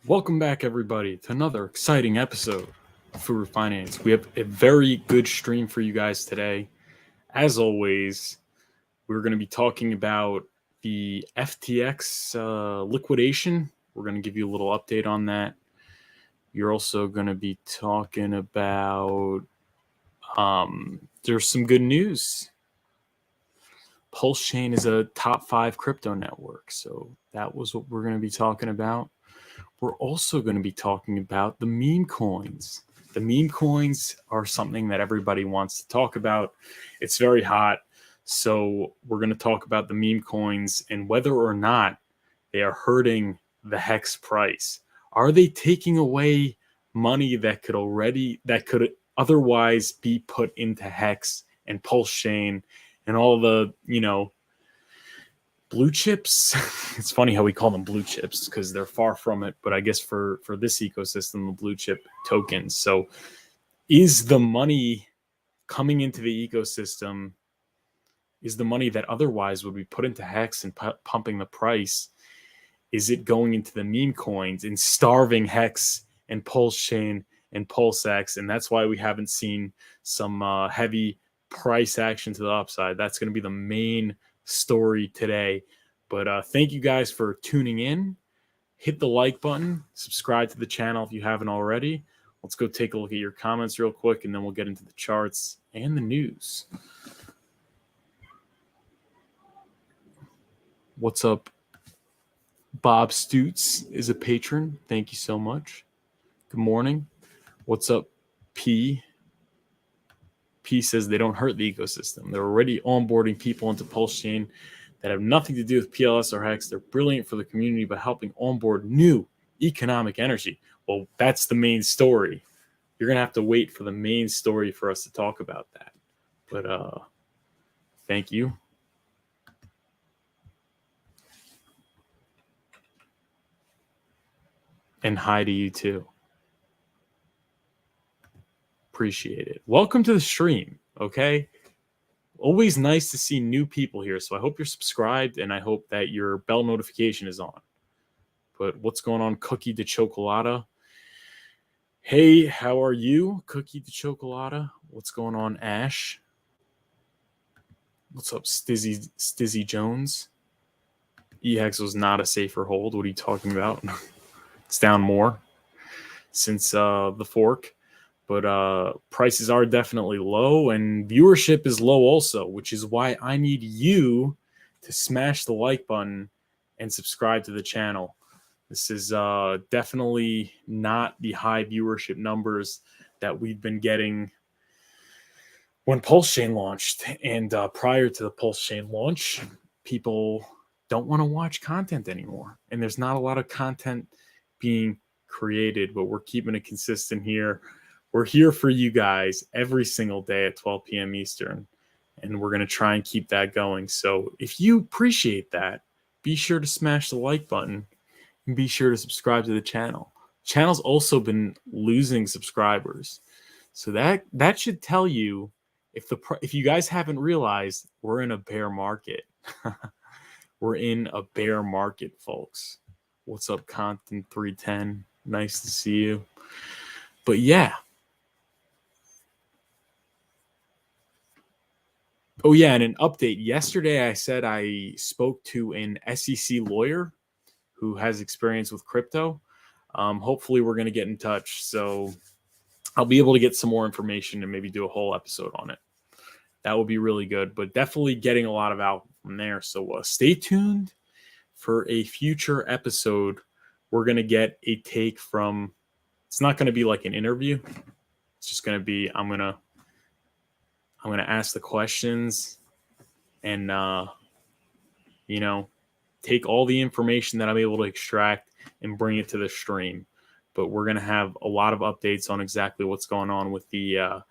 Welcome back, everybody, to another exciting episode of Furu Finance. We have a very good stream for you guys today. As always, we're going to be talking about the FTX liquidation. We're going to give you a little update on that. You're also going to be talking about there's some good news. Pulse Chain is a top 5 crypto network, so that was what we're going to be talking about. We're also going to be talking about the meme coins. The meme coins are something that everybody wants to talk about. It's very hot. So we're going to talk about the meme coins and whether or not they are hurting the HEX price. Are they taking away money that could otherwise be put into HEX and Pulse Chain and all the, blue chips? It's funny how we call them blue chips because they're far from it, but I guess for this ecosystem, the blue chip tokens. So is the money coming into the ecosystem, is the money that otherwise would be put into HEX and pumping the price, is it going into the meme coins and starving HEX and Pulse Chain and PulseX? And that's why we haven't seen some heavy price action to the upside. That's going to be the main story today. But thank you guys for tuning in. Hit the like button, subscribe to the channel if you haven't already. Let's go take a look at your comments real quick, and then we'll get into the charts and the news. What's up? Bob Stutz is a patron. Thank you so much. Good morning. What's up, P? P says they don't hurt the ecosystem. They're already onboarding people into Pulse Chain that have nothing to do with PLS or HEX. They're brilliant for the community by helping onboard new economic energy. Well, that's the main story. You're going to have to wait for the main story for us to talk about that. But thank you. And hi to you too. Appreciate it. Welcome to the stream, okay? Always nice to see new people here. So I hope you're subscribed, and I hope that your bell notification is on. But what's going on, Cookie de Chocolata? Hey, how are you, Cookie de Chocolata? What's going on, Ash? What's up, Stizzy Jones? EHEX was not a safer hold. What are you talking about? It's down more since the fork. But prices are definitely low, and viewership is low also, which is why I need you to smash the like button and subscribe to the channel. This is definitely not the high viewership numbers that we've been getting when Pulse Chain launched. And prior to the Pulse Chain launch, people don't want to watch content anymore. And there's not a lot of content being created, but we're keeping it consistent here. We're here for you guys every single day at 12 p.m. Eastern, and we're going to try and keep that going. So if you appreciate that, be sure to smash the like button and be sure to subscribe to the channel. The channel's also been losing subscribers. So that should tell you, if you guys haven't realized, we're in a bear market. We're in a bear market, folks. What's up, Content 310? Nice to see you. But yeah. Oh, yeah, and an update. Yesterday, I said I spoke to an SEC lawyer who has experience with crypto. Hopefully, we're going to get in touch. So I'll be able to get some more information and maybe do a whole episode on it. That would be really good, but definitely getting a lot of out from there. So stay tuned for a future episode. We're going to get a take from, it's not going to be like an interview. It's just going to be, I'm going to ask the questions and, take all the information that I'm able to extract and bring it to the stream. But we're going to have a lot of updates on exactly what's going on with the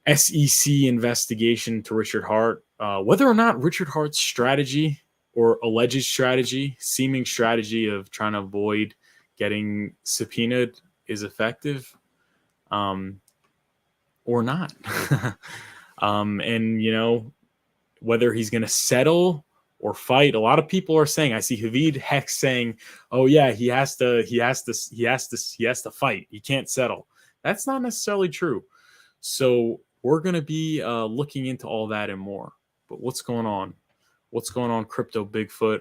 SEC investigation to Richard Hart, whether or not Richard Hart's strategy or alleged strategy, seeming strategy of trying to avoid getting subpoenaed is effective or not. And, whether he's going to settle or fight. A lot of people are saying, I see Havid Hex saying, oh yeah, he has to fight. He can't settle. That's not necessarily true. So we're going to be looking into all that and more. But what's going on? What's going on, Crypto Bigfoot?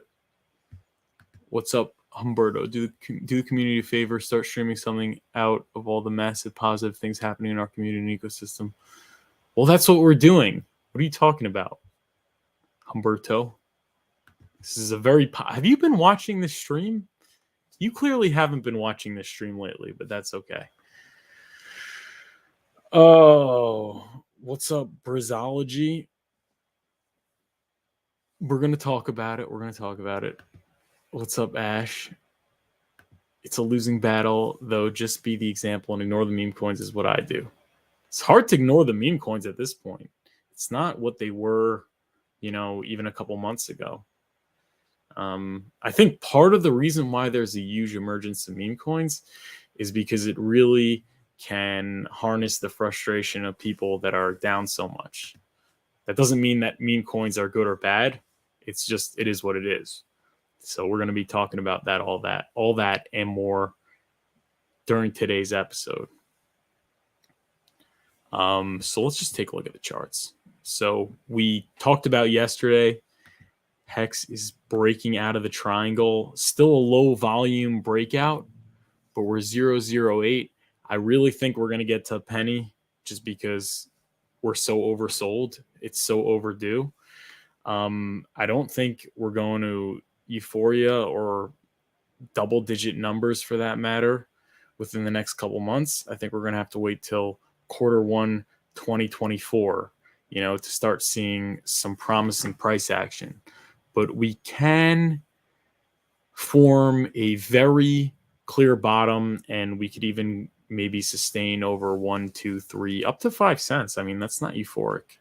What's up, Humberto? Do the community a favor, start streaming something out of all the massive positive things happening in our community and ecosystem. Well, that's what we're doing. What are you talking about, Humberto? This is a very... Have you been watching this stream? You clearly haven't been watching this stream lately, but that's okay. Oh, what's up, Brizology? We're going to talk about it. What's up, Ash? It's a losing battle, though. Just be the example and ignore the meme coins is what I do. It's hard to ignore the meme coins at this point. It's not what they were, even a couple months ago. I think part of the reason why there's a huge emergence of meme coins is because it really can harness the frustration of people that are down so much. That doesn't mean that meme coins are good or bad. It's just, it is what it is. So we're going to be talking about that, all that and more during today's episode. So let's just take a look at the charts. So we talked about yesterday, Hex is breaking out of the triangle, still a low volume breakout, but we're 008. I really think we're going to get to a penny just because we're so oversold. It's so overdue. I don't think we're going to euphoria or double digit numbers for that matter within the next couple months. I think we're going to have to wait till Q1 2024, to start seeing some promising price action. But we can form a very clear bottom, and we could even maybe sustain over 1, 2, 3, up to 5 cents. I mean, that's not euphoric.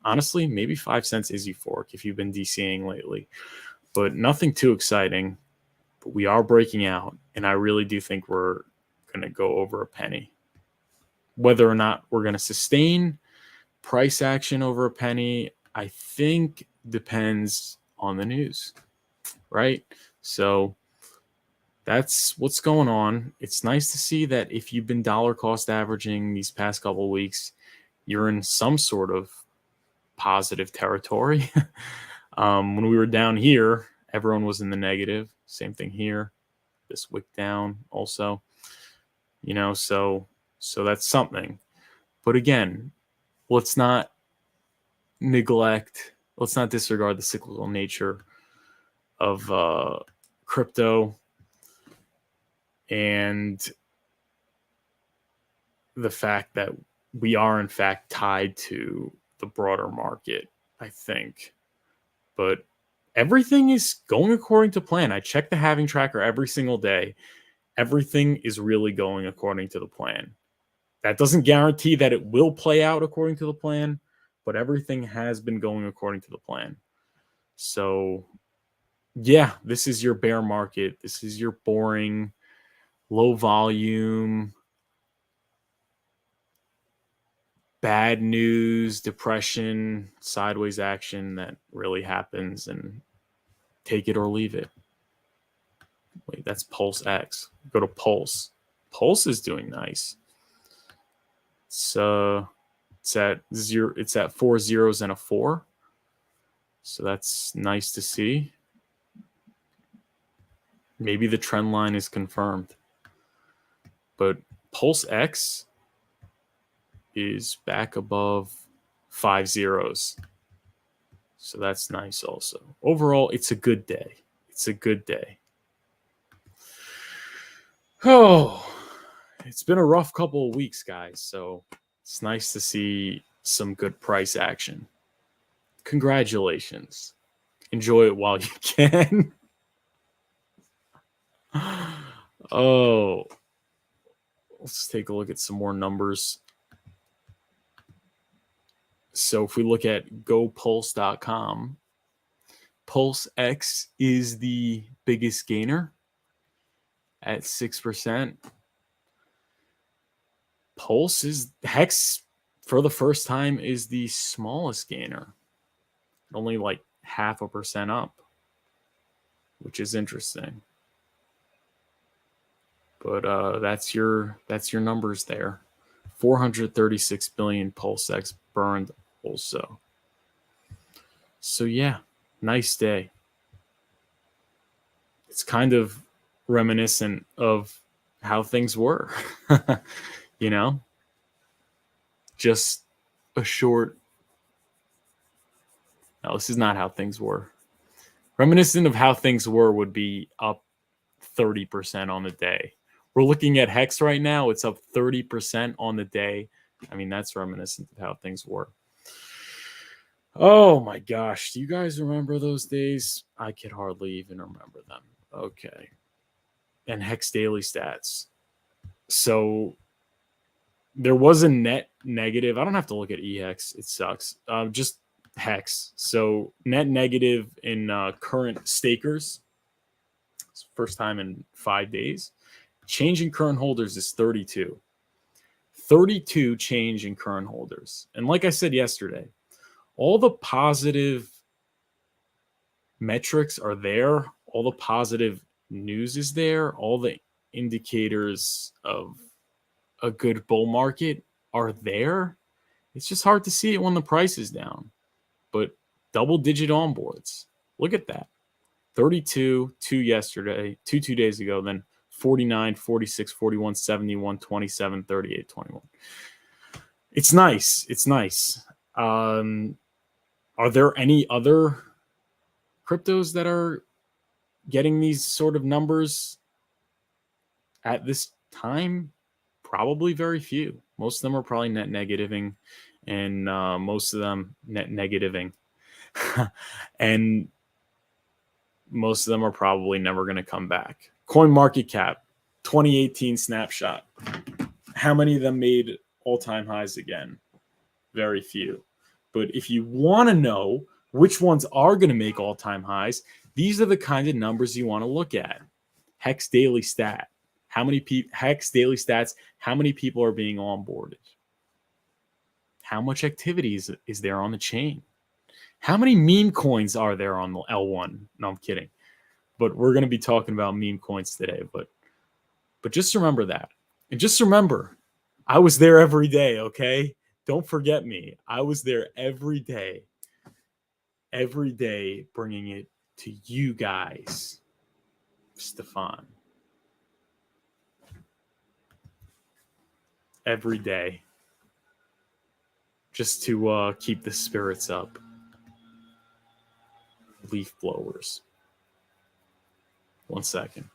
Honestly, maybe 5 cents is euphoric if you've been DCing lately, but nothing too exciting. But we are breaking out, and I really do think we're going to go over a penny. Whether or not we're going to sustain price action over a penny, I think depends on the news, right? So that's what's going on. It's nice to see that if you've been dollar cost averaging these past couple of weeks, you're in some sort of positive territory. When we were down here, everyone was in the negative. Same thing here. This wick down also, so that's something. But again, let's not disregard the cyclical nature of crypto and the fact that we are in fact tied to the broader market, I think. But everything is going according to plan. I check the halving tracker every single day. Everything is really going according to the plan. That doesn't guarantee that it will play out according to the plan, but everything has been going according to the plan. So, yeah, this is your bear market. This is your boring, low volume, bad news, depression, sideways action that really happens, and take it or leave it. Wait, that's Pulse X. Go to Pulse. Pulse is doing nice. It's at 4 zeros and a 4. So that's nice to see. Maybe the trend line is confirmed. But Pulse X is back above 5 zeros. So that's nice also. Overall, it's a good day. It's a good day. Oh, it's been a rough couple of weeks, guys. So it's nice to see some good price action. Congratulations. Enjoy it while you can. Oh, let's take a look at some more numbers. So if we look at gopulse.com, Pulse X is the biggest gainer at 6%. Pulse is Hex for the first time is the smallest gainer. Only like 0.5% up, which is interesting. But that's your numbers there. 436 billion PulseX burned also. So yeah, nice day. It's kind of reminiscent of how things were, you know, just a short. No, this is not how things were. Reminiscent of how things were would be up 30% on the day. We're looking at HEX right now. It's up 30% on the day. I mean, that's reminiscent of how things were. Oh my gosh. Do you guys remember those days? I could hardly even remember them. Okay. And HEX daily stats. So there was a net negative. I don't have to look at EHEX. It sucks. Just HEX. So net negative in current stakers. It's first time in 5 days. Change in current holders is 32. 32 change in current holders. And like I said yesterday, all the positive metrics are there. All the positive news is there. All the indicators of a good bull market are there. It's just hard to see it when the price is down. But double-digit onboards. Look at that. 32, 2 yesterday, 2 days ago, then 49, 46, 41, 71, 27, 38, 21. It's nice. It's nice. Are there any other cryptos that are getting these sort of numbers at this time? Probably very few. Most of them are probably net negativing, and most of them net negativing. And most of them are probably never going to come back. CoinMarketCap, 2018 snapshot. How many of them made all-time highs again? Very few. But if you want to know which ones are going to make all-time highs, these are the kind of numbers you want to look at. HEX daily stat. How many HEX daily stats? How many people are being onboarded? How much activity is there on the chain? How many meme coins are there on the L1? No, I'm kidding. But we're going to be talking about meme coins today. But just remember that. And just remember, I was there every day, okay? Don't forget me. I was there every day, bringing it to you guys. Stefan. Every day. Just to keep the spirits up. Leaf blowers. 1 second.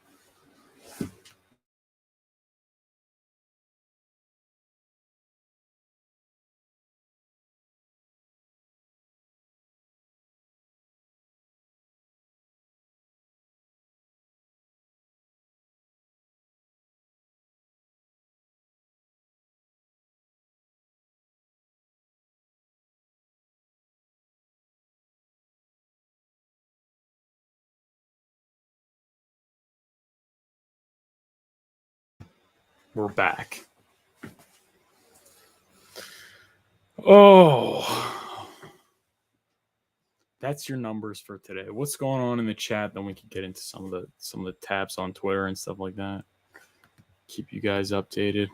We're back. Oh, that's your numbers for today. What's going on in the chat? Then we can get into some of the tabs on Twitter and stuff like that. Keep you guys updated.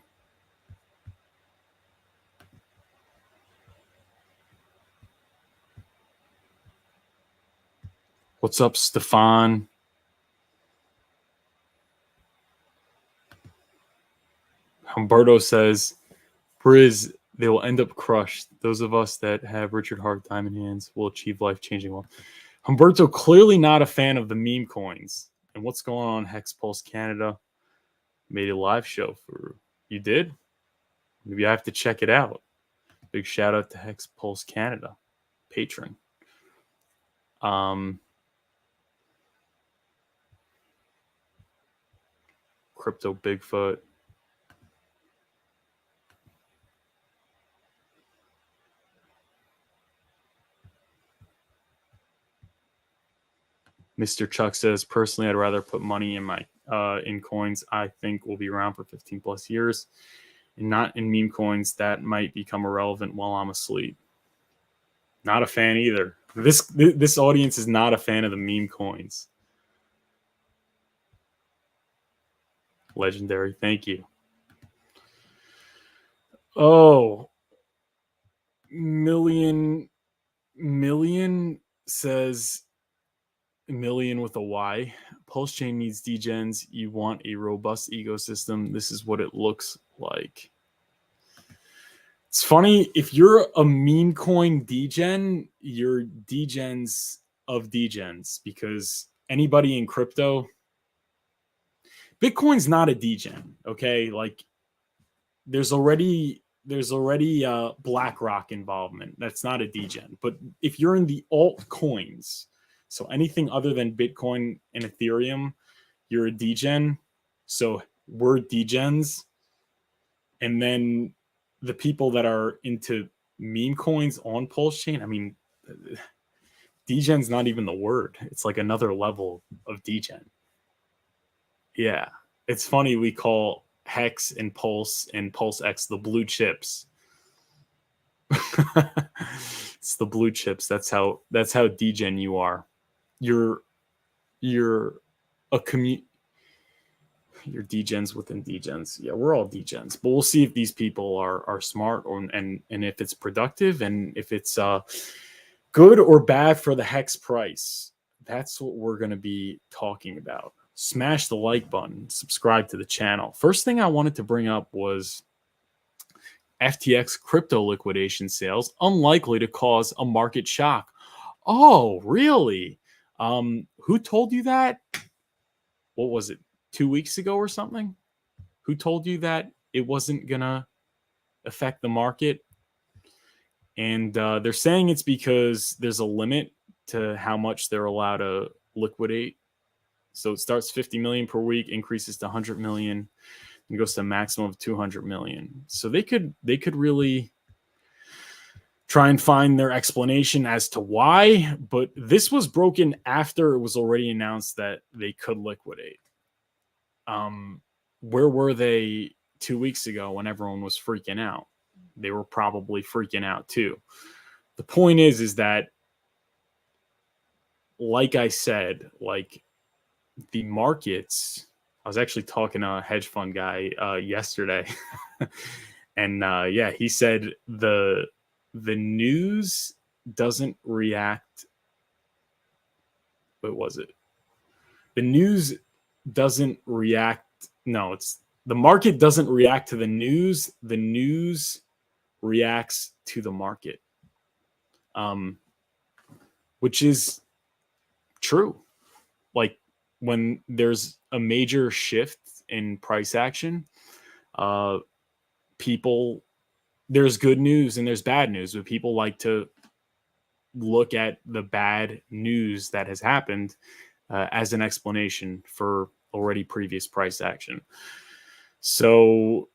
What's up, Stefan? Humberto says, Briz, they will end up crushed. Those of us that have Richard Hart diamond hands will achieve life-changing wealth. Humberto, clearly not a fan of the meme coins. And what's going on? Hex Pulse Canada made a live show for you. Did? Maybe I have to check it out. Big shout out to Hex Pulse Canada, patron. Crypto Bigfoot. Mr. Chuck says, personally, I'd rather put money in my in coins I think will be around for 15 plus years, and not in meme coins that might become irrelevant while I'm asleep. Not a fan either. This audience is not a fan of the meme coins. Legendary, thank you. Oh, million says million with a Y. Pulse chain needs degens. You want a robust ecosystem. This is what it looks like. It's funny, if you're a meme coin degen, you're degens of degens, because anybody in crypto, Bitcoin's not a degen, okay? Like there's already BlackRock involvement. That's not a degen. But if you're in the altcoins, so anything other than Bitcoin and Ethereum, you're a degen. So we're degens. And then the people that are into meme coins on Pulse Chain, I mean, degen's not even the word. It's like another level of degen. Yeah. It's funny we call Hex and Pulse X the blue chips. It's the blue chips. That's how degen you are. You're a you're degens within degens. Yeah, we're all degens, but we'll see if these people are smart and if it's productive and if it's good or bad for the hex price. That's what we're going to be talking about. Smash the like button, subscribe to the channel. First thing I wanted to bring up was FTX crypto liquidation sales unlikely to cause a market shock. Oh, really? Who told you that? What was it? 2 weeks ago or something? Who told you that it wasn't gonna affect the market? And they're saying it's because there's a limit to how much they're allowed to liquidate. So it starts 50 million per week, increases to 100 million, and goes to a maximum of 200 million. So they could really try and find their explanation as to why, but this was broken after it was already announced that they could liquidate. Where were they 2 weeks ago when everyone was freaking out? They were probably freaking out too. The point is that, like I said, like the markets, I was actually talking to a hedge fund guy yesterday, and yeah, he said the news doesn't react. What was it? The news doesn't react. No, it's the market doesn't react to the news. The news reacts to the market, which is true. Like when there's a major shift in price action, people, there's good news and there's bad news, but people like to look at the bad news that has happened as an explanation for already previous price action. So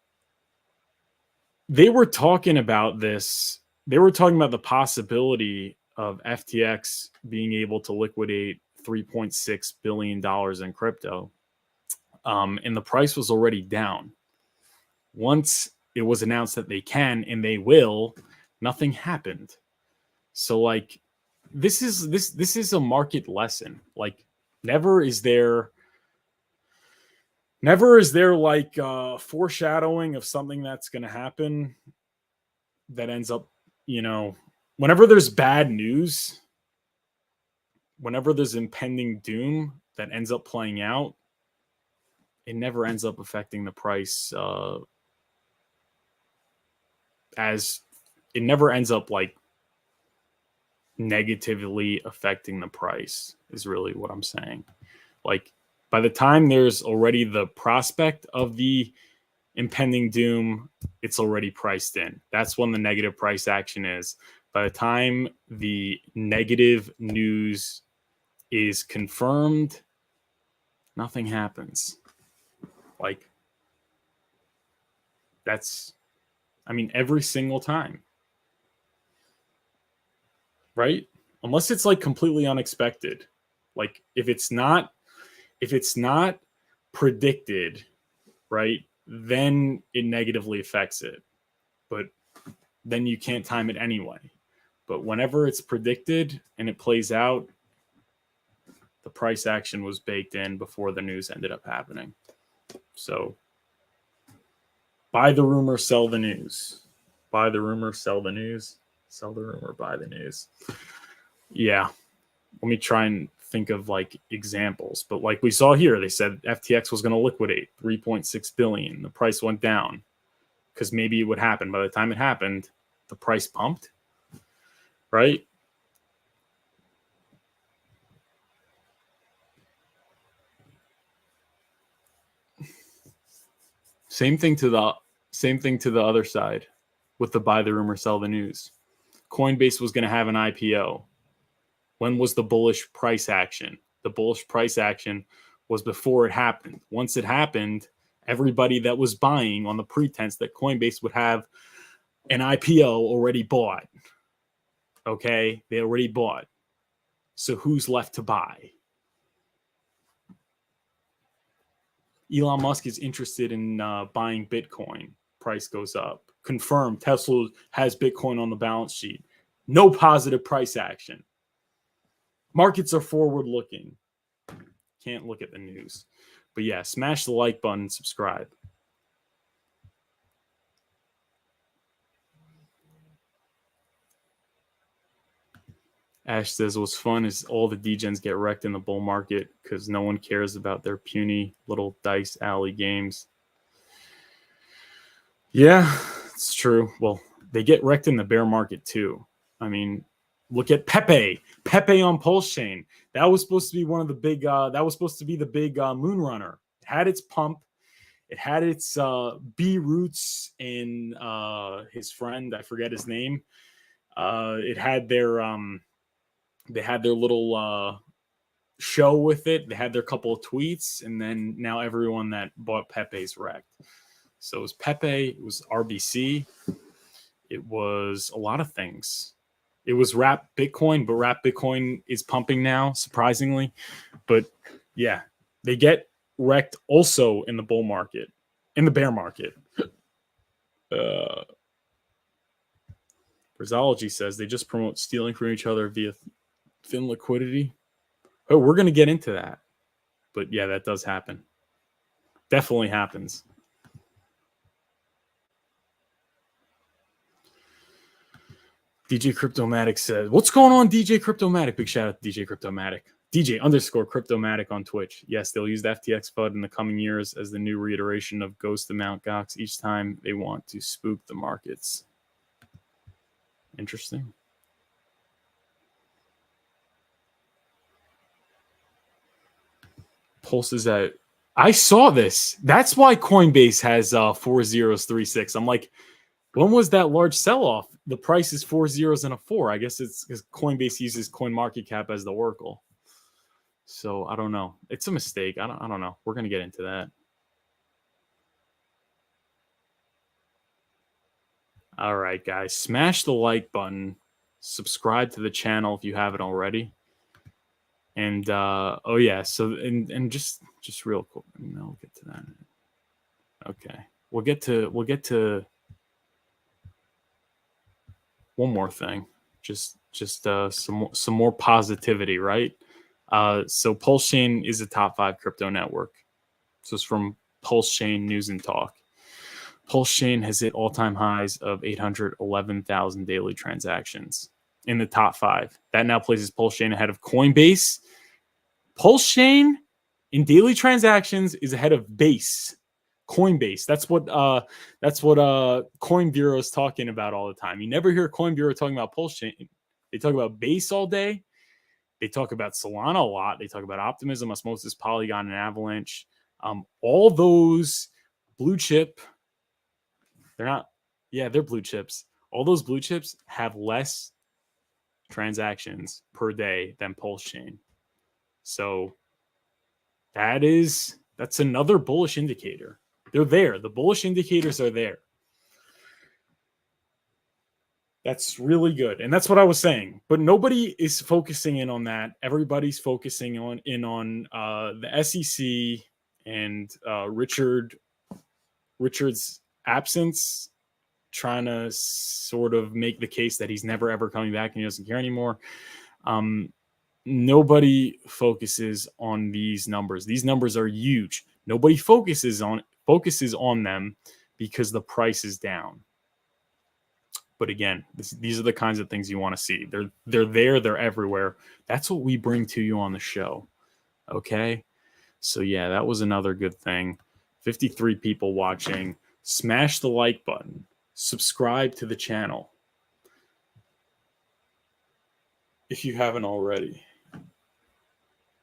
they were talking about this. They were talking about the possibility of FTX being able to liquidate $3.6 billion in crypto. And the price was already down. Once it was announced that they can and they will, nothing happened. So like this is a market lesson. Like never is there like foreshadowing of something that's going to happen that ends up, whenever there's bad news, whenever there's impending doom that ends up playing out, it never ends up affecting the price as it never ends up like negatively affecting the price is really what I'm saying. Like by the time there's already the prospect of the impending doom, it's already priced in. That's when the negative price action is. By the time the negative news is confirmed, nothing happens. Like that's, I mean, every single time, right? Unless it's like completely unexpected. Like if it's not predicted, right, then it negatively affects it. But then you can't time it anyway. But whenever it's predicted and it plays out, the price action was baked in before the news ended up happening. So buy the rumor, sell the news. Buy the rumor, sell the news. Sell the rumor, buy the news. Yeah. Let me try and think of like examples. But like we saw here, they said FTX was going to liquidate 3.6 billion. The price went down because maybe it would happen. By the time it happened, the price pumped, right? Same thing to the other side with the buy the rumor, sell the news. Coinbase was going to have an IPO. When was the bullish price action? The bullish price action was before it happened. Once it happened, everybody that was buying on the pretense that Coinbase would have an IPO already bought. Okay, they already bought. So who's left to buy? Elon Musk is interested in buying Bitcoin. Price goes up. Confirmed, Tesla has Bitcoin on the balance sheet. No positive price action. Markets are forward looking. Can't look at the news. But yeah, smash the like button, subscribe. Ash says what's fun is all the degens get wrecked in the bull market because no one cares about their puny little dice alley games. Yeah, it's true. Well, they get wrecked in the bear market too. I mean, look at Pepe on Pulse Chain. That was supposed to be one of the big. That was supposed to be the big moon runner. It had its pump. It had its B roots in his friend. I forget his name. It had their. They had their little show with it. They had their couple of tweets, and then now everyone that bought Pepe's wrecked. So it was Pepe. It was RBC. It was a lot of things. It was Wrap Bitcoin, but Wrap Bitcoin is pumping now, surprisingly. But yeah, they get wrecked also in the bull market, in the bear market. Brazology says they just promote stealing from each other via thin liquidity. Oh, we're going to get into that. But yeah, that does happen. Definitely happens. DJ Cryptomatic says, what's going on, DJ Cryptomatic? Big shout out to DJ Cryptomatic. DJ_Cryptomatic on Twitch. Yes, they'll use the FTX FUD in the coming years as the new reiteration of Ghost to Mt. Gox each time they want to spook the markets. Interesting. Pulse is at... I saw this. That's why Coinbase has 4036. I'm like, when was that large sell-off? The price is 4 zeros and a 4. I guess it's because Coinbase uses CoinMarketCap as the oracle. So I don't know. It's a mistake. I don't know. We're going to get into that. All right, guys. Smash the like button. Subscribe to the channel if you haven't already. And oh yeah, so and just real quick. No, we'll get to that. Okay. We'll get to one more thing. Just some more positivity, right? So Pulse Chain is a top 5 crypto network. So it's from Pulse Chain News and Talk. Pulse Chain has hit all-time highs of 811,000 daily transactions in the top 5. That now places Pulse Chain ahead of Coinbase. Pulse Chain in daily transactions is ahead of Base. Coinbase. That's what Coin Bureau is talking about all the time. You never hear Coin Bureau talking about Pulse Chain. They talk about Base all day. They talk about Solana a lot. They talk about Optimism, Osmosis, Polygon, and Avalanche. All those blue chip, they're blue chips. All those blue chips have less transactions per day than Pulse Chain. So that's another bullish indicator. They're there. The bullish indicators are there. That's really good. And that's what I was saying. But nobody is focusing in on that. Everybody's focusing on the SEC and Richard's absence trying to sort of make the case that he's never ever coming back and he doesn't care anymore. Nobody focuses on these numbers. These numbers are huge. Nobody focuses on them because the price is down. But again, these are the kinds of things you want to see. They're everywhere. That's what we bring to you on the show. Okay? So yeah, that was another good thing. 53 people watching. Smash the like button. Subscribe to the channel if you haven't already.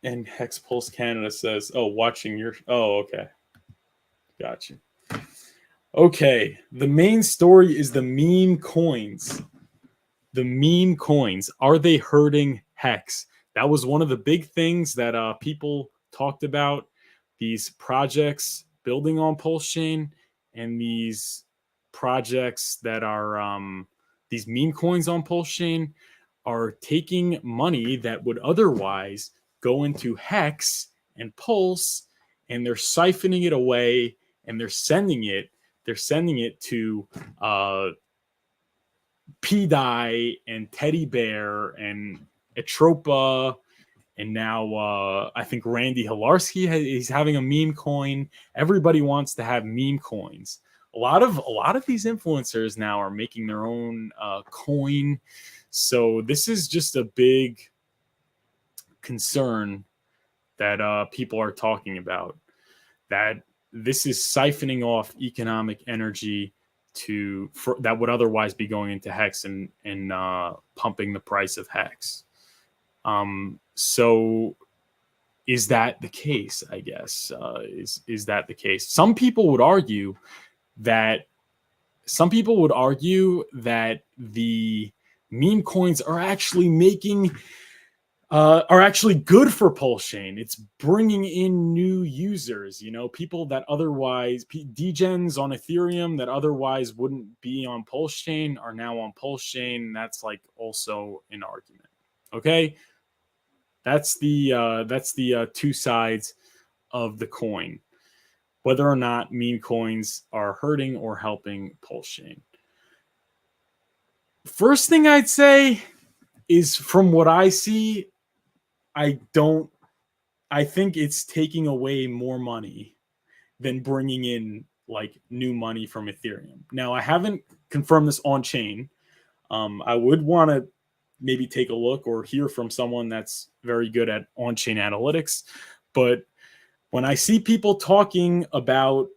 And Hex Pulse Canada says, oh, watching your... Oh, okay. Gotcha. Okay, the main story is the meme coins. The meme coins. Are they hurting Hex? That was one of the big things that people talked about. These projects building on Pulse Chain and these projects that are these meme coins on Pulse Chain are taking money that would otherwise go into Hex and Pulse, and they're siphoning it away, and they're sending it to PDI and Teddy Bear and Atropa, and now I think Randy Hilarski he's having a meme coin. Everybody wants to have meme coins. A lot of these influencers now are making their own coin. So this is just a big concern that people are talking about, that this is siphoning off economic energy that would otherwise be going into Hex and pumping the price of Hex. So is that the case? I guess is that the case? Some people would argue that the meme coins are actually are actually good for Pulse Chain. It's bringing in new users, people that otherwise, Degens on Ethereum that otherwise wouldn't be on Pulse Chain are now on Pulse Chain. That's like also an argument. Okay, that's the two sides of the coin. Whether or not meme coins are hurting or helping Pulse Chain. First thing I'd say is, from what I see, I think it's taking away more money than bringing in like new money from Ethereum. Now, I haven't confirmed this on chain. I would want to maybe take a look or hear from someone that's very good at on-chain analytics. But when I see people talking about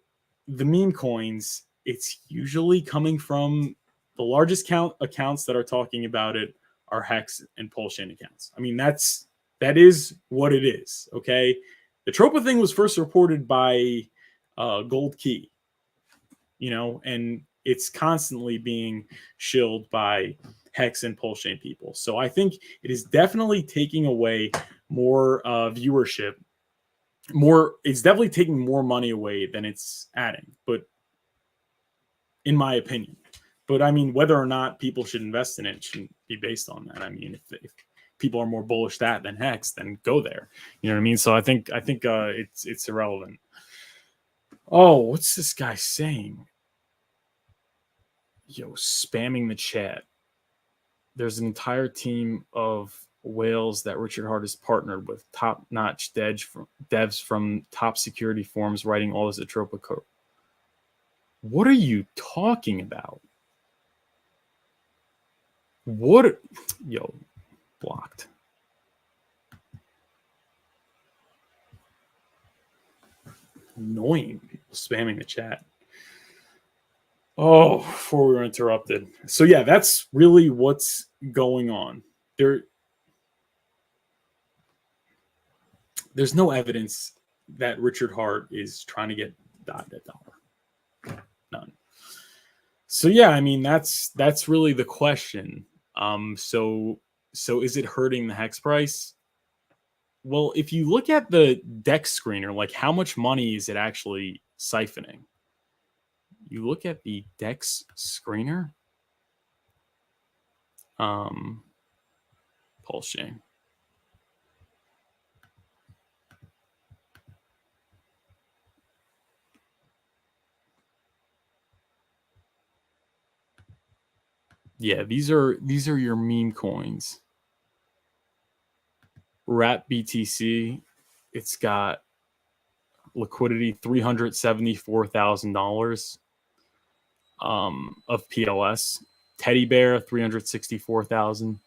the meme coins, it's usually coming from the largest accounts that are talking about it are Hex and Pulse Chain accounts. I mean, that is what it is. Okay, the Tropa thing was first reported by Gold Key, and it's constantly being shilled by Hex and Pulse Chain people. So I think it is definitely taking away more viewership. It's definitely taking more money away than it's adding, but in my opinion. But I mean, whether or not people should invest in it shouldn't be based on that. I mean, if people are more bullish that than Hex, then go there. You know what I mean? So I think it's irrelevant. Oh, what's this guy saying? Yo, spamming the chat. There's an entire team of whales that Richard Hart has partnered with, top-notch devs from top security forums writing all this Atropa code. What are you talking about? Yo, blocked. Annoying people spamming the chat. Oh, before we were interrupted. So yeah, that's really what's going on. There's no evidence that Richard Hart is trying to get that dollar. None. So yeah, I mean that's really the question. So is it hurting the Hex price? Well, if you look at the Dex Screener, like how much money is it actually siphoning? You look at the Dex Screener, Pulse Chain. Yeah, these are your meme coins. Wrap BTC, it's got liquidity $374,000 of PLS. Teddy Bear 364,000.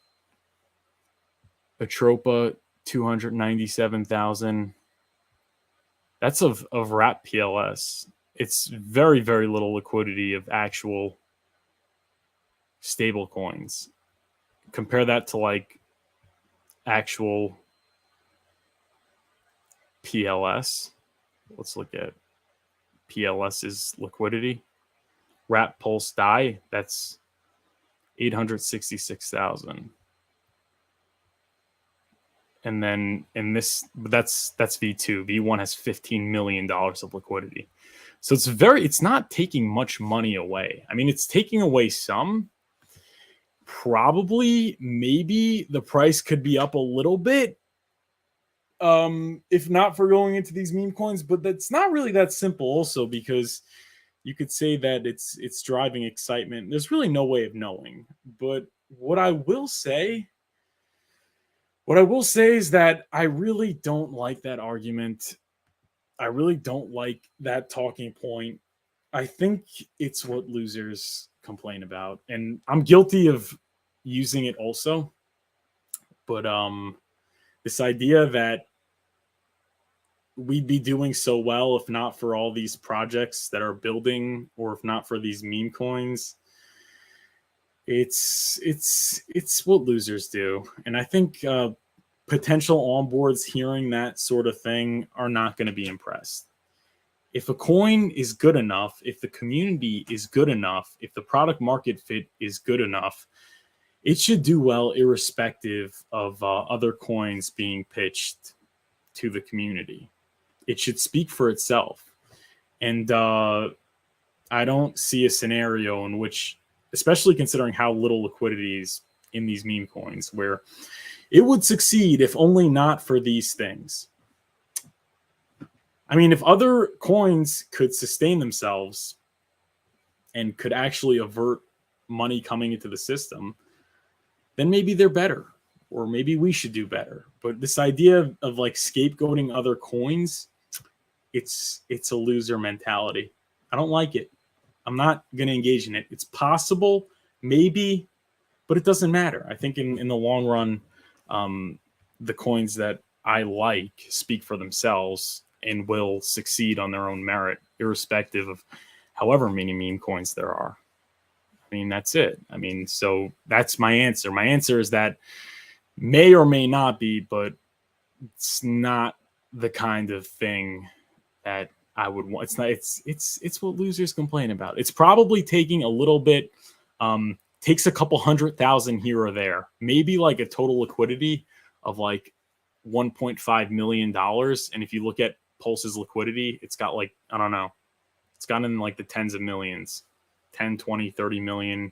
Atropa 297,000. That's of wrap PLS. It's very, very little liquidity of actual stable coins. Compare that to like actual PLS. Let's look at PLS's liquidity. Wrap Pulse Die, that's 866,000. And then in this, that's V2. V1 has $15 million of liquidity. So it's not taking much money away. I mean, it's taking away some. Probably, maybe the price could be up a little bit, if not for going into these meme coins, but that's not really that simple also, because you could say that it's driving excitement. There's really no way of knowing. But what I will say is that I really don't like that argument. I really don't like that talking point. I think it's what losers complain about. And I'm guilty of using it also. But this idea that we'd be doing so well if not for all these projects that are building, or if not for these meme coins, it's what losers do. And I think potential onboards hearing that sort of thing are not going to be impressed. If a coin is good enough, if the community is good enough, if the product market fit is good enough, it should do well irrespective of other coins being pitched to the community. It should speak for itself. And I don't see a scenario in which, especially considering how little liquidity is in these meme coins, where it would succeed if only not for these things. I mean, if other coins could sustain themselves and could actually avert money coming into the system, then maybe they're better, or maybe we should do better. But this idea of like scapegoating other coins, it's a loser mentality. I don't like it. I'm not going to engage in it. It's possible, maybe, but it doesn't matter. I think in the long run, the coins that I like speak for themselves and will succeed on their own merit, irrespective of however many meme coins there are. I mean, that's it. I mean, so that's my answer. My answer is that may or may not be, but it's not the kind of thing that I would want. It's not. It's what losers complain about. It's probably taking a little bit. Takes a couple 100,000 here or there. Maybe like a total liquidity of like $1.5 million. And if you look at Pulse's liquidity, it's got like, I don't know, it's gotten in like the tens of millions, 10, 20, 30 million.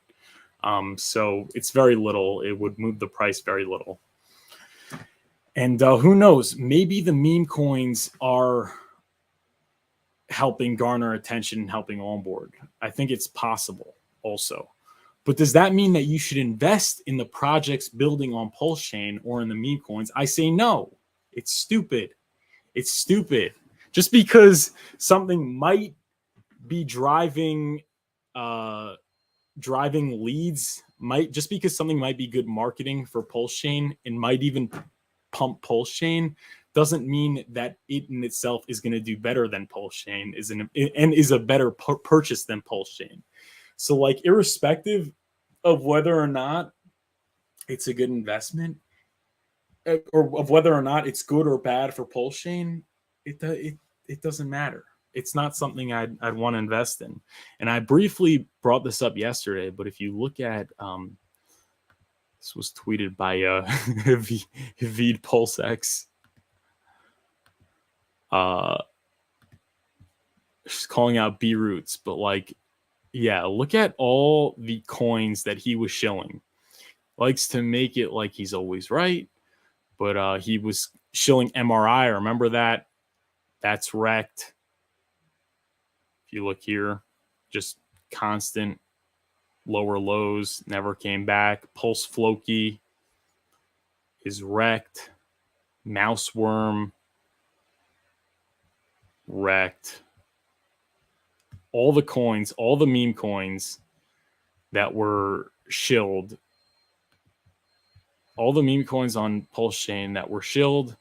So it's very little. It would move the price very little. And who knows? Maybe the meme coins are helping garner attention and helping onboard. I think it's possible also. But does that mean that you should invest in the projects building on Pulse Chain or in the meme coins? I say no. It's stupid. It's stupid. Just because something might be driving leads, just because something might be good marketing for Pulse Chain and might even pump Pulse Chain, doesn't mean that it in itself is going to do better than Pulse Chain and is a better purchase than Pulse Chain. So like irrespective of whether or not it's a good investment, or of whether or not it's good or bad for Pulse Chain, it doesn't matter. It's not something I'd want to invest in. And I briefly brought this up yesterday, but if you look at this was tweeted by Havid PulseX. She's calling out B roots, but like, yeah, look at all the coins that he was shilling. Likes to make it like he's always right, but he was shilling MRI. Remember that? That's wrecked. If you look here, just constant lower lows, never came back. Pulse Floki is wrecked. Mouseworm, wrecked. All the coins, all the meme coins that were shilled, all the meme coins on Pulse Chain that were shilled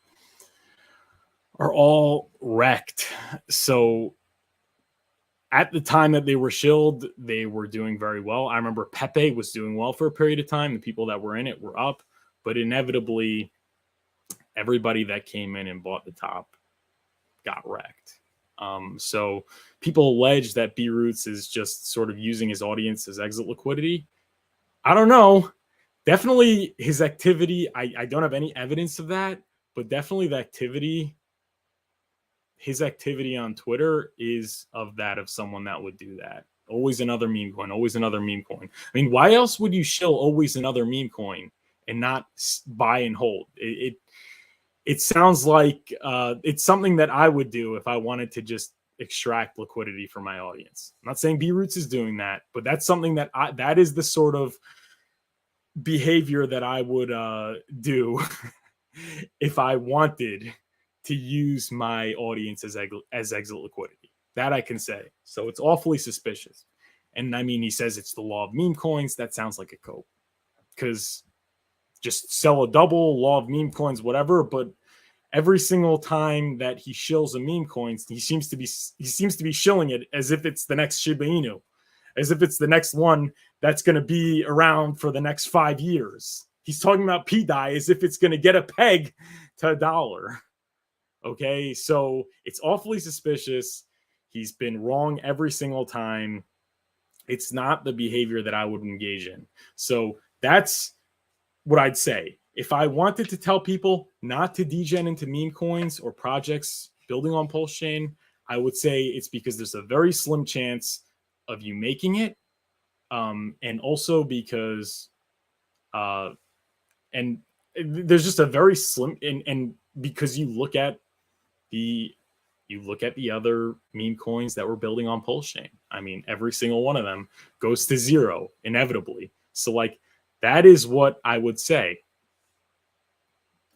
are all wrecked. So at the time that they were shilled, they were doing very well. I remember Pepe was doing well for a period of time. The people that were in it were up, but inevitably everybody that came in and bought the top got wrecked. So people allege that B Roots is just sort of using his audience as exit liquidity. I don't know. Definitely his activity. I don't have any evidence of that, but definitely the activity, his activity on Twitter is of that of someone that would do that. Always another meme coin, always another meme coin. I mean, why else would you shill always another meme coin and not buy and hold? It sounds like it's something that I would do if I wanted to just extract liquidity from my audience. I'm not saying B Roots is doing that, but that's something that that is the sort of behavior that I would do if I wanted to use my audience as exit liquidity. That I can say. So it's awfully suspicious. And I mean, he says it's the law of meme coins. That sounds like a cope. Because just sell a double, law of meme coins, whatever. But every single time that he shills a meme coins, he seems to be shilling it as if it's the next Shiba Inu, as if it's the next one that's going to be around for the next 5 years. He's talking about PDAI as if it's going to get a peg to $1. Okay, so it's awfully suspicious. He's been wrong every single time. It's not the behavior that I would engage in. So that's what I'd say. If I wanted to tell people not to degen into meme coins or projects building on Pulse Chain, I would say it's because there's a very slim chance of you making it. And also because and there's just a very slim and because you look at the other meme coins that were building on Pulse Chain. I mean, every single one of them goes to zero inevitably. So like that is what I would say.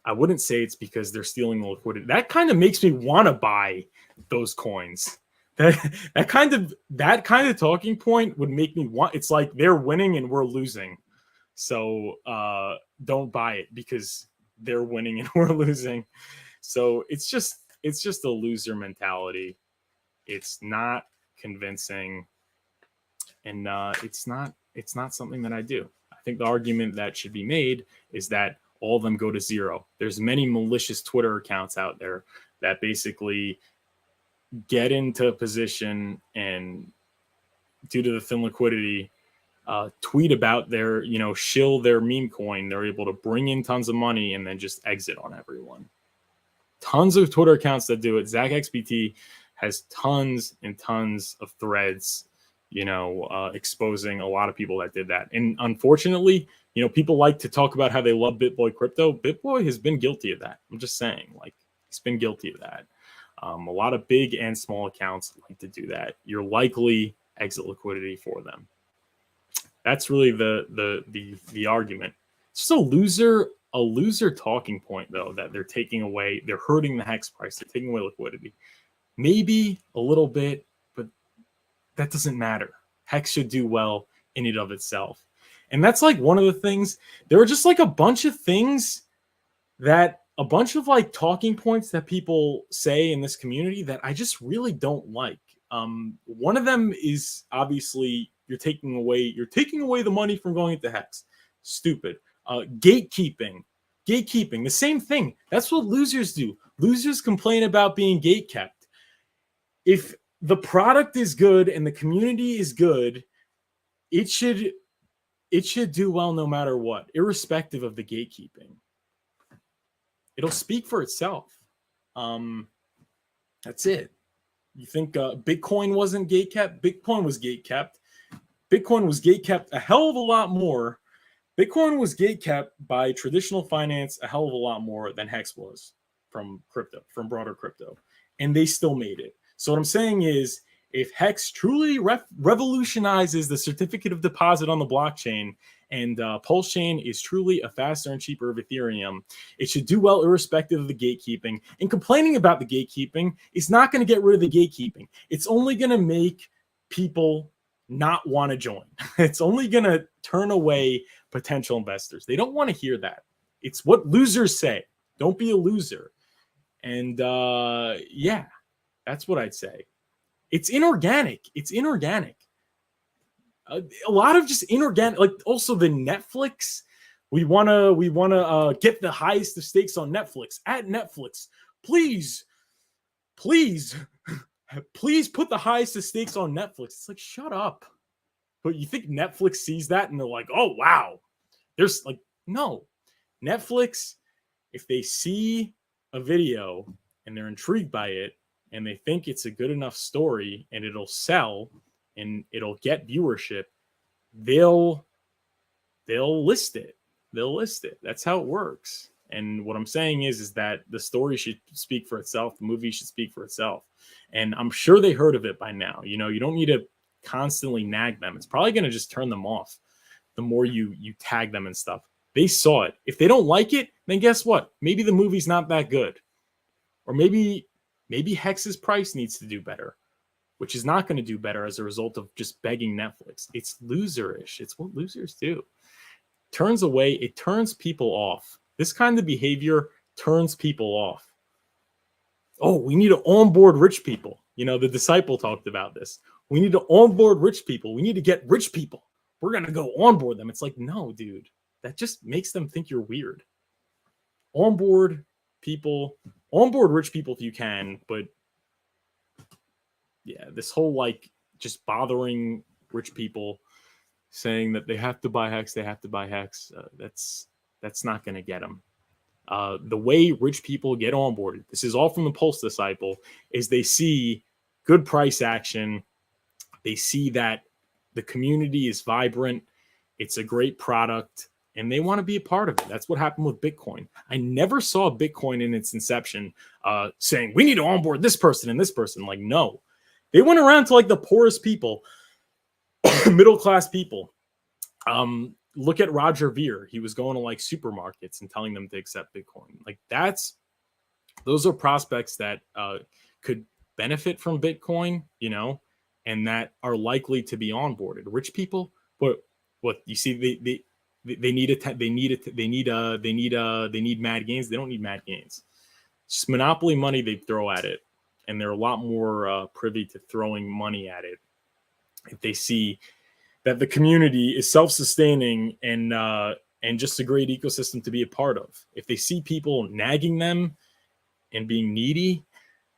I wouldn't say it's because they're stealing the liquidity. That kind of makes me want to buy those coins. That kind of talking point would make me want. It's like they're winning and we're losing. So don't buy it because they're winning and we're losing. So it's just a loser mentality. It's not convincing, and it's not something that I do. I think the argument that should be made is that all of them go to zero. There's many malicious Twitter accounts out there that basically get into a position and due to the thin liquidity, tweet about their, shill their meme coin. They're able to bring in tons of money and then just exit on everyone. Tons of Twitter accounts that do it. ZachXBT has tons and tons of threads, exposing a lot of people that did that. And unfortunately, people like to talk about how they love BitBoy crypto. BitBoy has been guilty of that. I'm just saying, he's been guilty of that. A lot of big and small accounts like to do that. You're likely exit liquidity for them. That's really the argument. It's just a loser talking point, though, that they're taking away. They're hurting the hex price. They're taking away liquidity. Maybe a little bit, but that doesn't matter. Hex should do well in and of itself. And that's like one of the things. There are just like a bunch of things that a bunch of like talking points that people say in this community that I just really don't like. One of them is obviously you're taking away the money from going into Hex. Stupid. Gatekeeping, the same thing. That's what losers do. Losers complain about being gatekept. If the product is good and the community is good, it should do well no matter what, irrespective of the gatekeeping. It'll speak for itself. That's it. You think Bitcoin wasn't gatekept? Bitcoin was gatekept. Bitcoin was gatekept a hell of a lot more. Bitcoin was gatekept by traditional finance a hell of a lot more than Hex was from broader crypto. And they still made it. So what I'm saying is if Hex truly revolutionizes the certificate of deposit on the blockchain, and Pulse Chain is truly a faster and cheaper of Ethereum, it should do well irrespective of the gatekeeping. And complaining about the gatekeeping is not going to get rid of the gatekeeping. It's only going to make people not want to join. It's only going to turn away potential investors. They don't want to hear that. It's what losers say. Don't be a loser. And yeah, that's what I'd say. It's inorganic. It's inorganic. A lot of just inorganic, like also the Netflix. We wanna get the highest of stakes on Netflix. At Netflix, please put the highest of stakes on Netflix. It's like, shut up. But you think Netflix sees that and they're like, oh wow, there's like, no. Netflix, if they see a video and they're intrigued by it and they think it's a good enough story and it'll sell and it'll get viewership, they'll list it. They'll list it. That's how it works. And what I'm saying is that the story should speak for itself. The movie should speak for itself. And I'm sure they heard of it by now. You know, you don't need to constantly nag them. It's probably going to just turn them off the more you tag them and stuff. They saw it. If they don't like it, then guess what? Maybe the movie's not that good. Or maybe Hex's price needs to do better, which is not going to do better as a result of just begging Netflix. It's loserish. It's what losers do. It turns people off. This kind of behavior turns people off. Oh, we need to onboard rich people. You know, the disciple talked about this. We need to onboard rich people. We need to get rich people. We're going to go onboard them. It's like, no, dude. That just makes them think you're weird. Onboard people. Onboard rich people if you can, but yeah, this whole like just bothering rich people saying that they have to buy Hex, that's not going to get them. The way rich people get onboarded, this is all from the Pulse Disciple, is they see good price action. They see that the community is vibrant. It's a great product, and they want to be a part of it. That's what happened with Bitcoin. I never saw Bitcoin in its inception saying, we need to onboard this person and this person. Like, no. They went around to like the poorest people, middle-class people. Look at Roger Ver. He was going to like supermarkets and telling them to accept Bitcoin. Like those are prospects that could benefit from Bitcoin, you know, and that are likely to be onboarded. Rich people, but what you see, they need mad gains. They don't need mad gains. Just monopoly money they throw at it, and they're a lot more privy to throwing money at it if they see that the community is self-sustaining and just a great ecosystem to be a part of. If they see people nagging them and being needy,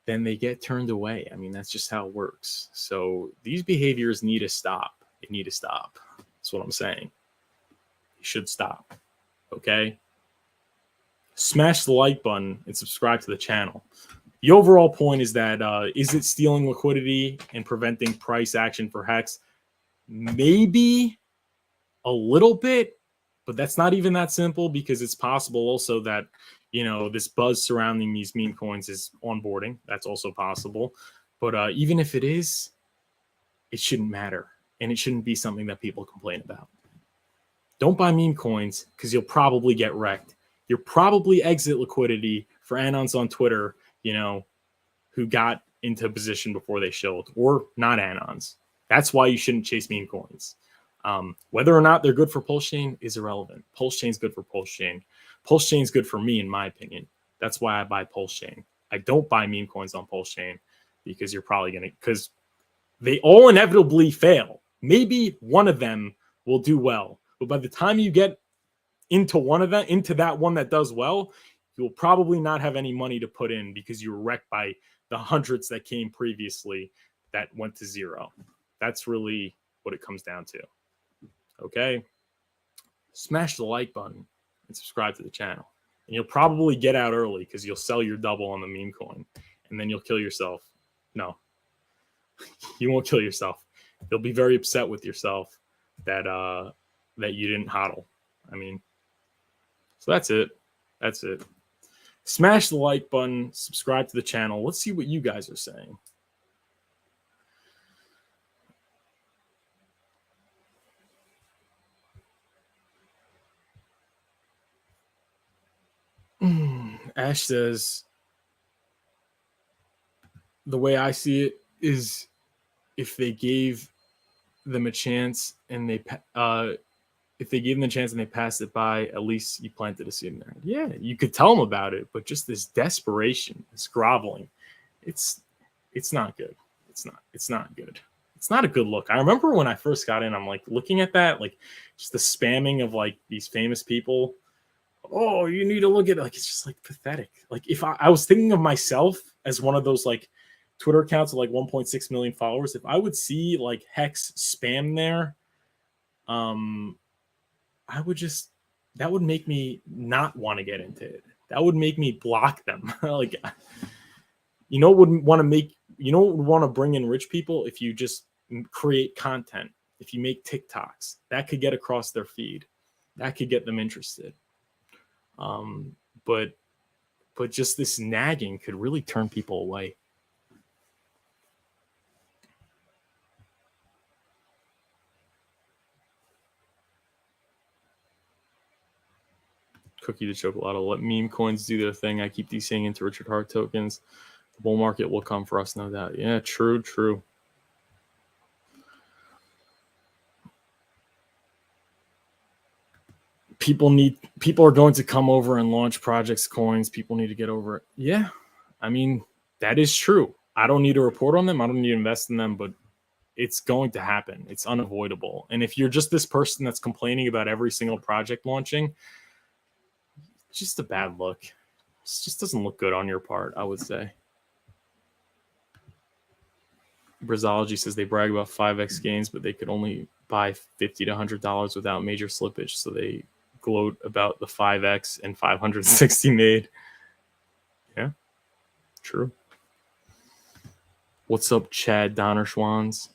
then they get turned away. I mean, that's just how it works. So these behaviors need to stop. They need to stop. That's what I'm saying. You should stop. Okay? Smash the like button and subscribe to the channel. The overall point is that is it stealing liquidity and preventing price action for Hex? Maybe a little bit, but that's not even that simple, because it's possible also that, you know, this buzz surrounding these meme coins is onboarding. That's also possible. But even if it is, it shouldn't matter. And it shouldn't be something that people complain about. Don't buy meme coins, because you'll probably get wrecked. You'll probably exit liquidity for Anons on Twitter, you know, who got into a position before they showed, or not Anons. That's why you shouldn't chase meme coins. Whether or not they're good for Pulse Chain is irrelevant. Pulse Chain's good for Pulse Chain. Pulse Chain's good for me, in my opinion. That's why I buy Pulse Chain. I don't buy meme coins on Pulse Chain, because you're probably going to, because they all inevitably fail. Maybe one of them will do well, but by the time you get into one of them, into that one that does well, you'll probably not have any money to put in, because you were wrecked by the hundreds that came previously that went to zero. That's really what it comes down to. Okay? Smash the like button and subscribe to the channel. And you'll probably get out early, because you'll sell your double on the meme coin, and then you'll kill yourself. No, you won't kill yourself. You'll be very upset with yourself that that you didn't hodl. I mean, so that's it. That's it. Smash the like button, subscribe to the channel. Let's see what you guys are saying. Ash says, the way I see it is if they gave them a chance and they passed it by, at least you planted a seed in there. Yeah, you could tell them about it, but just this desperation, this groveling, it's not good. It's not good. It's not a good look. I remember when I first got in, I'm like looking at that, like just the spamming of like these famous people. Oh, you need to look at it. Like, it's just like pathetic. Like if I was thinking of myself as one of those like Twitter accounts with like 1.6 million followers, if I would see like Hex Spam there, I would just, that would make me not want to get into it. That would make me block them. Like, you know, would want to make, you know, would want to bring in rich people if you just create content. If you make TikToks, that could get across their feed. That could get them interested. But just this nagging could really turn people away. Cookie the Chocolate. Let meme coins do their thing. I keep DCing into Richard Hart tokens. The bull market will come for us, no doubt. Yeah, true. People are going to come over and launch projects, coins. People need to get over it. Yeah, I mean, that is true. I don't need to report on them. I don't need to invest in them, but it's going to happen. It's unavoidable. And if you're just this person that's complaining about every single project launching, it's just a bad look. It just doesn't look good on your part, I would say. Brazology says they brag about 5x gains, but they could only buy $50 to $100 without major slippage. So they gloat about the 5x and 560 made. Yeah, true. What's up, Chad Donnerschwans?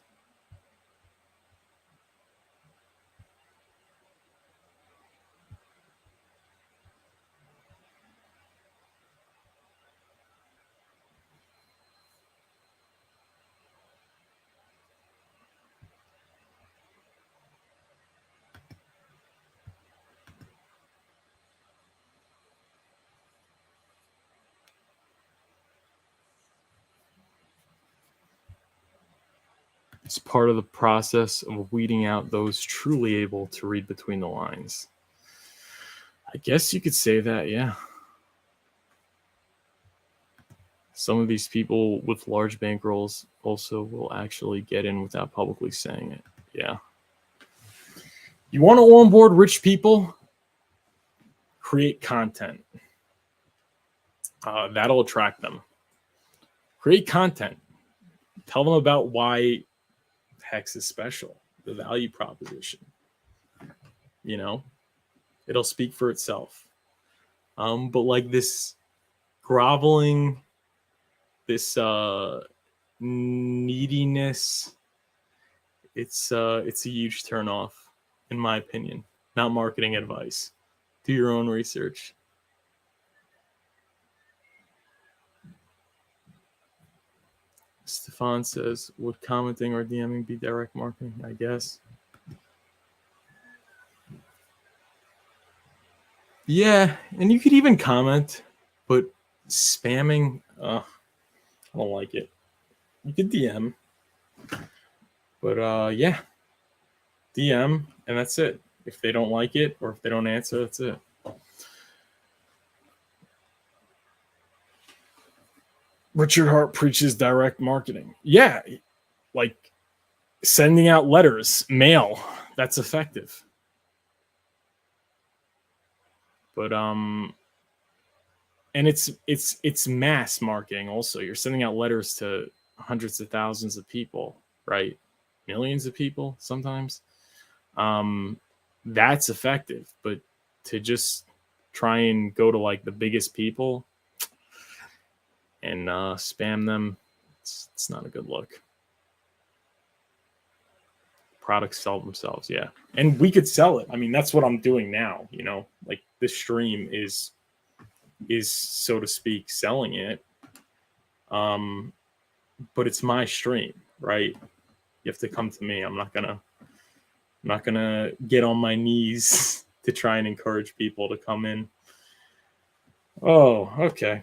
It's part of the process of weeding out those truly able to read between the lines. I guess you could say that, yeah. Some of these people with large bankrolls also will actually get in without publicly saying it. Yeah. You want to onboard rich people? Create content. That'll attract them. Create content. Tell them about why Hex is special, the value proposition. You know, it'll speak for itself. But like this groveling, this neediness, it's a huge turnoff, in my opinion. Not marketing advice. Do your own research. Stefan says, would commenting or DMing be direct marketing? I guess. Yeah, and you could even comment, but spamming, I don't like it. You could DM, but yeah, DM, and that's it. If they don't like it or if they don't answer, that's it. Richard Hart preaches direct marketing. Yeah, like sending out letters, mail, that's effective. But and it's mass marketing also. You're sending out letters to hundreds of thousands of people, right? Millions of people sometimes. That's effective, but to just try and go to like the biggest people and spam them, it's not a good look. Products sell themselves, yeah, and we could sell it. I mean, that's what I'm doing now. You know, like this stream is so to speak selling it. But it's my stream, right? You have to come to me. I'm not gonna get on my knees to try and encourage people to come in. Oh, okay.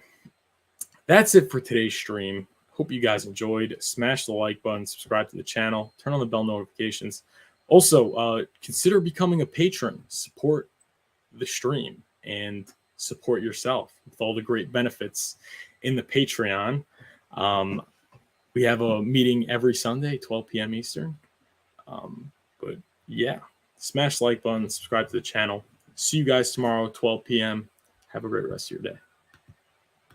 That's it for today's stream. Hope you guys enjoyed. Smash the like button, subscribe to the channel, turn on the bell notifications. Also, consider becoming a patron. Support the stream and support yourself with all the great benefits in the Patreon. We have a meeting every Sunday, 12 p.m. Eastern. But yeah, smash the like button, subscribe to the channel. See you guys tomorrow, 12 p.m. Have a great rest of your day.